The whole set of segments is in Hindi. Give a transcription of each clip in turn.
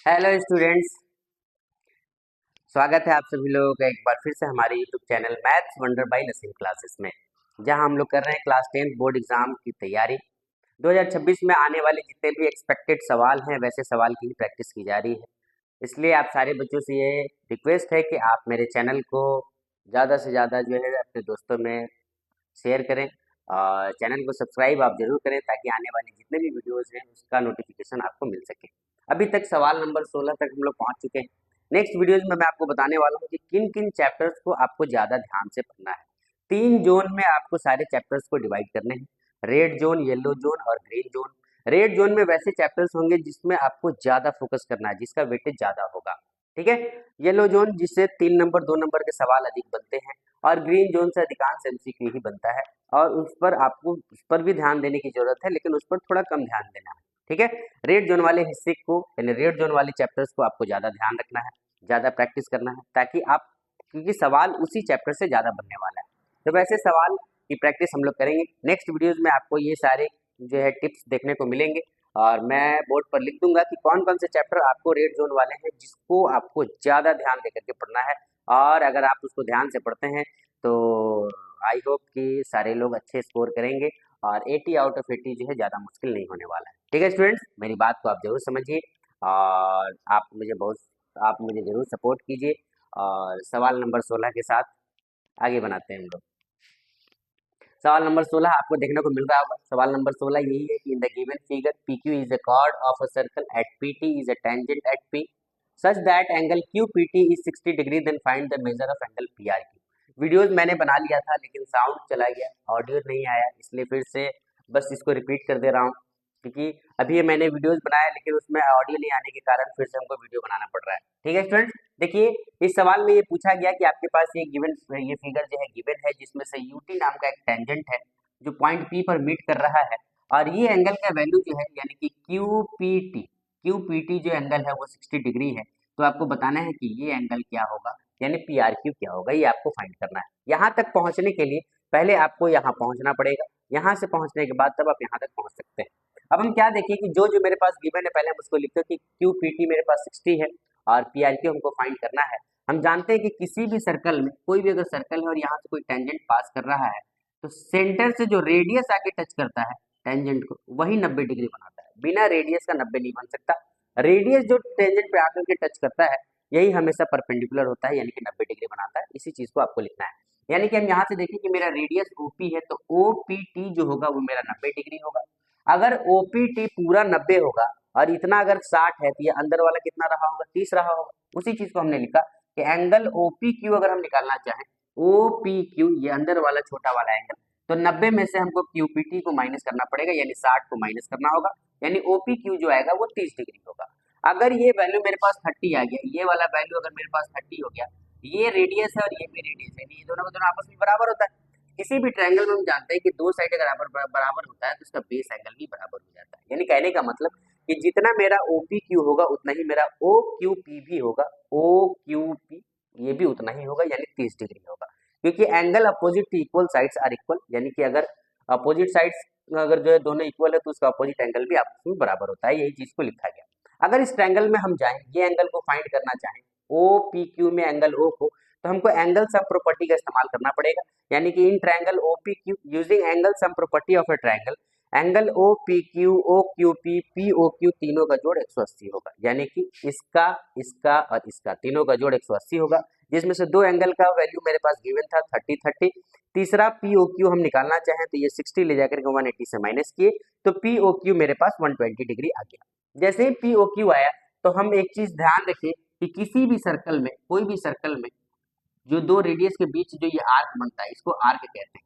हेलो स्टूडेंट्स, स्वागत है आप सभी लोगों का एक बार फिर से हमारे YouTube channel maths wonder by Naseem classes में, जहां हम लोग कर रहे हैं क्लास 10 बोर्ड एग्जाम की तैयारी। 2026 में आने वाले जितने भी एक्सपेक्टेड सवाल हैं वैसे सवाल की ही प्रैक्टिस की जा रही है। इसलिए आप सारे बच्चों से ये रिक्वेस्ट है कि आप मेरे चैनल को ज़्यादा से ज़्यादा जो है अपने दोस्तों में शेयर करें और चैनल को सब्सक्राइब आप जरूर करें ताकि आने वाली जितने भी वीडियोस हैं उसका नोटिफिकेशन आपको मिल सके। अभी तक सवाल नंबर 16 तक हम लोग पहुंच चुके हैं। नेक्स्ट वीडियोज में मैं आपको बताने वाला हूँ कि किन किन चैप्टर्स को आपको ज़्यादा ध्यान से पढ़ना है। 3 जोन में आपको सारे चैप्टर्स को डिवाइड करने हैं, रेड जोन, येलो जोन और ग्रीन जोन। रेड जोन में वैसे चैप्टर्स होंगे जिसमें आपको ज़्यादा फोकस करना है, जिसका वेटेज ज़्यादा होगा, ठीक है। येलो जोन जिससे 3 नंबर 2 नंबर के सवाल अधिक बनते हैं और ग्रीन जोन से अधिकांश एमसीक्यू ही बनता है और उस पर भी ध्यान देने की जरूरत है, लेकिन उस पर थोड़ा कम ध्यान देना है, ठीक है। रेड जोन वाले हिस्से को यानी रेड जोन वाले चैप्टर्स को आपको ज़्यादा ध्यान रखना है, ज़्यादा प्रैक्टिस करना है ताकि आप, क्योंकि सवाल उसी चैप्टर से ज़्यादा बनने वाला है, तो वैसे सवाल की प्रैक्टिस हम लोग करेंगे। नेक्स्ट वीडियोज़ में आपको ये सारे जो है टिप्स देखने को मिलेंगे और मैं बोर्ड पर लिख दूंगा कि कौन कौन से चैप्टर आपको रेड जोन वाले हैं जिसको आपको ज़्यादा ध्यान दे करके पढ़ना है। और अगर आप उसको ध्यान से पढ़ते हैं तो आई होप कि सारे लोग अच्छे स्कोर करेंगे और 80 आउट ऑफ 80 जो है ज़्यादा मुश्किल नहीं होने वाला है, ठीक है स्टूडेंट्स। मेरी बात को आप जरूर समझिए और आप मुझे जरूर सपोर्ट कीजिए और सवाल नंबर 16 के साथ आगे बनाते हैं हम लोग। सवाल नंबर 16 आपको देखने को मिल रहा होगा। सवाल नंबर 16 यही है कि in the given figure PQ is a chord of a circle at PT is a tangent at P such that angle QPT is 60 degree, then find the measure of angle PRQ। Videos मैंने बना लिया था लेकिन साउंड चला गया, ऑडियो नहीं आया, इसलिए फिर से बस इसको रिपीट कर दे रहा हूँ, क्योंकि अभी ये मैंने वीडियोस बनाया लेकिन उसमें ऑडियो नहीं आने के कारण फिर से हमको वीडियो बनाना पड़ रहा है, ठीक है स्टूडेंट्स। देखिए, इस सवाल में ये पूछा गया कि आपके पास ये फिगर जो है गिवन है जिसमें से UT नाम का एक टेंजेंट है जो पॉइंट P पर मीट कर रहा है और ये एंगल का वैल्यू जो है यानी कि QPT जो एंगल है वो 60 डिग्री है। तो आपको बताना है कि ये एंगल क्या होगा यानी PRQ क्या होगा, ये आपको फाइंड करना है। यहाँ तक पहुँचने के लिए पहले आपको यहाँ पहुँचना पड़ेगा, यहाँ से पहुँचने के बाद तब आप यहाँ तक पहुँच सकते हैं। अब हम क्या देखिए कि जो जो मेरे पास गिवन है पहले हम उसको लिखते हैं कि QPT मेरे पास 60 है और PRQ हमको फाइंड करना है। हम जानते हैं कि किसी भी सर्कल में, कोई भी अगर सर्कल है और यहाँ से कोई टेंजेंट पास कर रहा है तो सेंटर से जो रेडियस आके टच करता है टेंजेंट को वही 90 डिग्री बनाता है, बिना रेडियस का 90 नहीं बन सकता। रेडियस जो टेंजेंट पे आकर के टच करता है यही हमेशा परपेंडिकुलर होता है यानी कि 90 डिग्री बनाता है। इसी चीज को आपको लिखना है। यानी कि हम यहाँ से देखें कि मेरा रेडियस OP है तो OPT जो होगा वो मेरा 90 डिग्री होगा। अगर OPT पूरा 90 होगा और इतना अगर 60 है तो ये अंदर वाला कितना रहा होगा, 30 रहा होगा। उसी चीज को हमने लिखा कि एंगल OPQ अगर हम निकालना चाहें, OPQ ये अंदर वाला छोटा वाला एंगल, तो 90 में से हमको QPT को माइनस करना पड़ेगा यानी 60 को माइनस करना होगा, यानी OPQ जो आएगा वो 30 डिग्री होगा। अगर ये वैल्यू मेरे पास 30 आ गया, ये वाला वैल्यू अगर मेरे पास 30 हो गया, ये रेडियस है और ये भी रेडियस है, ये दोनों का दोनों आपस में बराबर होता है। किसी भी ट्रायंगल में हम जानते हैं कि दो साइड अगर बराबर होता है तो उसका बेस एंगल भी बराबर हो जाता है। यानी कहने का मतलब कि जितना मेरा OPQ होगा उतना ही मेरा OQP भी होगा, OQP ये भी उतना ही होगा यानी 30 डिग्री होगा, क्योंकि angle opposite to equal sides are equal, यानी कि अगर अपोजिट साइड्स अगर जो है दोनों इक्वल है तो उसका अपोजिट एंगल भी आपस में बराबर होता है, यही चीज को लिखा गया। अगर इस ट्रायंगल में हम जाएं, ये एंगल को फाइंड करना चाहें OPQ में एंगल O को, तो हमको एंगल सम प्रॉपर्टी का इस्तेमाल करना पड़ेगा। यानी कि in triangle OPQ using angle sum property of A triangle, angle OPQ, OQP, POQ तीनों का जोड़ 180 होगा, यानी कि इसका, इसका और इसका तीनों का जोड़ 180 होगा, जिसमें से दो एंगल का वैल्यू मेरे पास गिवन था 30-30। तीसरा POQ हम निकालना चाहें तो ये 60 ले जाकर के 180 से माइनस किए तो POQ मेरे पास 120 डिग्री आ गया। जैसे ही POQ आया तो हम एक चीज ध्यान रखें कि किसी भी सर्कल में, कोई भी सर्कल में जो दो रेडियस के बीच जो ये आर्क बनता है इसको आर्क कहते हैं।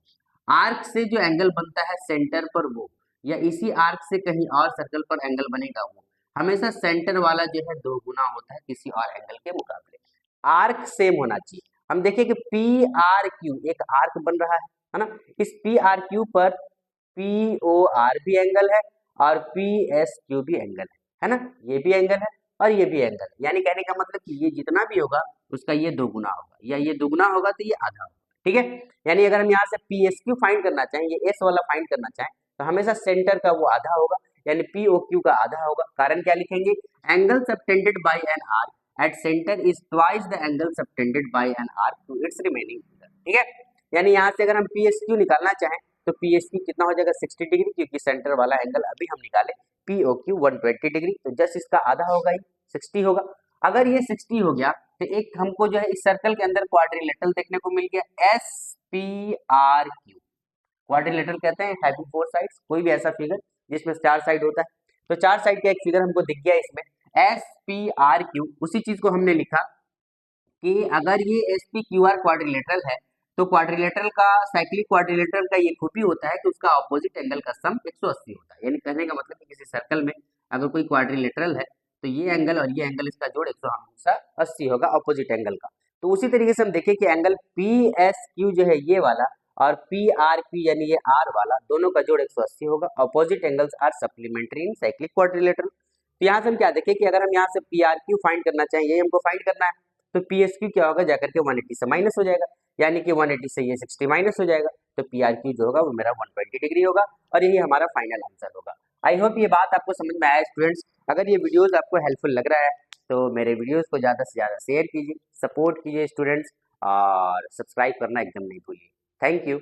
आर्क से जो एंगल बनता है सेंटर पर वो, या इसी आर्क से कहीं और सर्कल पर एंगल बनेगा वो हमेशा सेंटर वाला जो है दो गुना होता है किसी और एंगल के मुकाबले। आर्क सेम होना चाहिए। हम देखिए कि PRQ एक आर्क बन रहा है ना, इस PRQ पर POR भी एंगल है और PSQ भी एंगल है ना, ये भी एंगल है और ये भी एंगल है। यानी कहने का मतलब कि ये जितना भी होगा उसका ये दोगुना होगा, या ये दोगुना होगा तो ये आधा होगा, ठीक है। यानी अगर हम यहाँ से PSQ फाइंड करना चाहें, ये S वाला फाइंड करना चाहें तो हमेशा सेंटर का वो आधा होगा, यानी पी ओ क्यू का आधा होगा। कारण क्या लिखेंगे, angle subtended by an arc at centre is twice the angle subtended by an arc to its remaining figure. ठीक है, यानी यहाँ से अगर हम पी एस क्यू निकालना चाहें तो पी एस क्यू कितना हो जाएगा 60 डिग्री, क्योंकि सेंटर वाला एंगल अभी हम निकाले पी ओ क्यू 120 डिग्री, तो जस्ट इसका आधा होगा ही 60 होगा। अगर ये 60 हो गया तो एक हमको जो है इस सर्कल के अंदर क्वाड्रिलेटरल देखने को मिल गया S P R Q. Quadrilateral कहते हैं हैविंग 4 साइड्स, कोई भी ऐसा फिगर जिसमें 4 साइड होता है, तो 4 साइड का एक फिगर हमको दिख गया इसमें एस पी आर क्यू। उसी चीज को हमने लिखा कि अगर ये S P Q R quadrilateral है तो क्वाड्रिलेटरल का, साइक्लिक क्वाड्रिलेटरल का ये खूबी होता है कि उसका ऑपोजिट एंगल का सम 180 होता है। यानी कहने का मतलब कि किसी सर्कल में अगर कोई क्वाड्रिलेटरल है तो ये एंगल और ये एंगल इसका जोड़ 180 होगा ऑपोजिट एंगल का। तो उसी तरीके से हम देखें कि एंगल पी एस क्यू जो है ये वाला और पी आर क्यू यानी ये आर वाला, दोनों का जोड़ 180 होगा। Opposite angles are supplementary in cyclic quadrilateral. तो यहाँ से हम क्या देखें कि अगर हम यहाँ से पी आर क्यू फाइंड करना चाहें, यही हमको फाइंड करना है, तो पी एस क्यू क्या होगा, जाकर के 180 से माइनस हो जाएगा, यानी कि 180 से ये 60 माइनस हो जाएगा, तो पी आर क्यू जो होगा वो मेरा 120 डिग्री होगा और यही हमारा फाइनल आंसर होगा। आई होप ये बात आपको समझ में आया स्टूडेंट्स। अगर ये वीडियोस आपको हेल्पफुल लग रहा है तो मेरे वीडियोस को ज़्यादा से ज़्यादा शेयर कीजिए, सपोर्ट कीजिए स्टूडेंट्स, और सब्सक्राइब करना एकदम नहीं भूलिए। Thank you.